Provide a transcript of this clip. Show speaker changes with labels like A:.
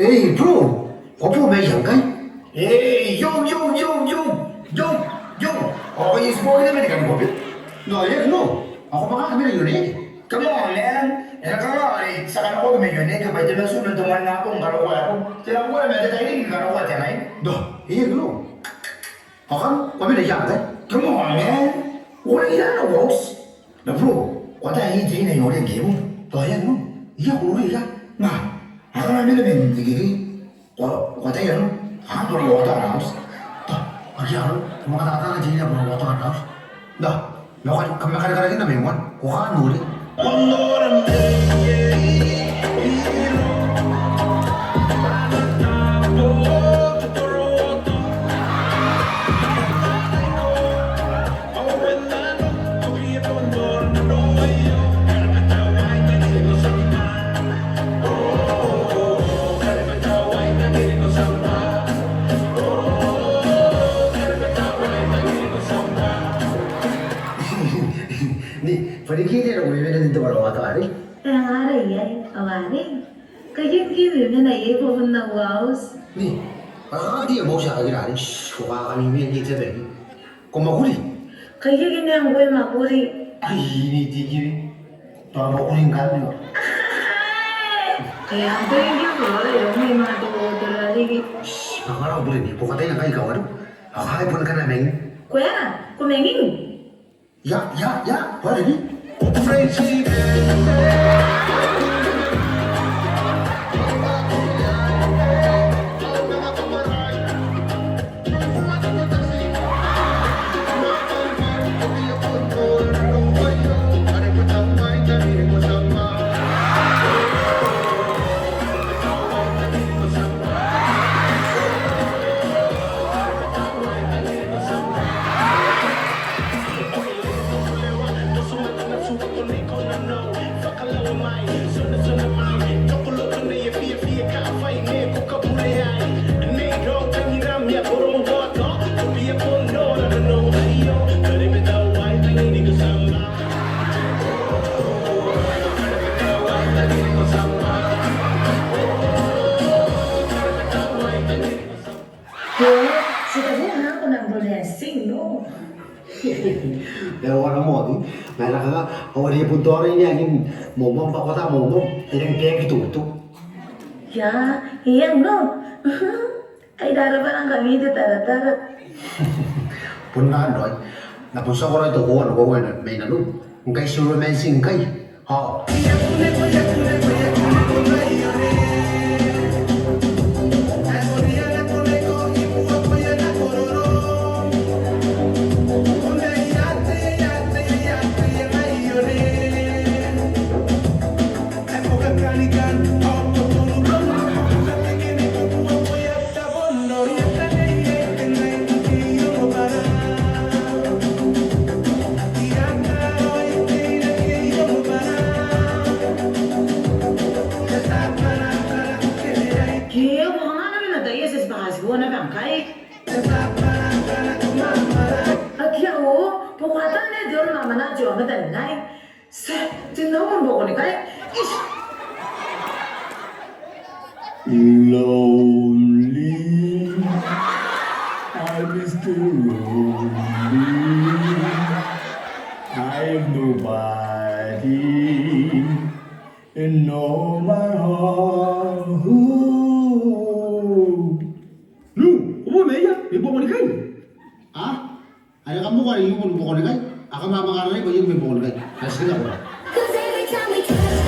A: Hey bro, opo may sangkay? Hey, yo! Oh, yung smoke naman kami ko, No, yeah, no. Ako pa nga kami na yun eh.
B: Come on, man. Sa kanila ko may yun eh. Kapag dyan sunod tuman na akong karo ko ako. Sila ko na may tayo rin karo ko at yan ay.
A: No, iya no. Akan, kami na sangkay?
B: Come on, man. Wala ilan na boss. Na bro, kung tayo hindi na yung game mo.
A: No, iya no. Iya, kulo iya.
B: Nga, ako namin na may digiri. Kung tayo ano, ako na yung water house.
A: Aki ano, mga kata-kata na dyan niya mga water house. No, kami makalagalakin na may one. Kuhaan mo rin. Ni, pwede kita na kumimi na dito para matari?
C: Aray ay, awarin. Kayong gawin na naiipon ng wows.
A: Ni, makakati mo siya kagirari. Shhh, kung kakamimi ang kita ba? Kung makuli.
C: Kayo ginang ko yung makuri.
A: Ay, hindi. Para makuling ka niyo.
C: Kaya ang tingin ko, yung may mga tuwa-tuwa lagi.
A: Shhh, makakala ko rin. Pukatay na kayo ikaw, ano? Akaipon ka namin.
C: Kuya, kumenging.
A: Ya, pwede ni.
C: Kuya, sitabuhan ako ng blessing, no?
A: Pero wala mo, di? Meron ka nga, awal niya punto rin niya, yung momong pakota, momong, tinang-tinang ituto.
C: Ya, iyang no. Ay, darapan ang kami dito, tarat-tarat.
A: Punaan doon, napunsa ko rin ito kung ano ko may nalun. Kung kayo sure may singkay. Ha?
C: Kaya, mga nga namin nadaya sa bahasgo na bangkay. Kaya, pukatan na diyon mama na diyon na talinay. Sa, tinawag mo ko ni kay. Ish!
D: Lonely, I'm still lonely. I've nobody in all my heart.
A: Lu, umo meya, may bukong ni kay. Ha? Ay, kamu ka rin yung bukong ni kay? Ako mamangaral ko yung may bukong ni kay. Alas ka na ko.
E: Cause every time we touch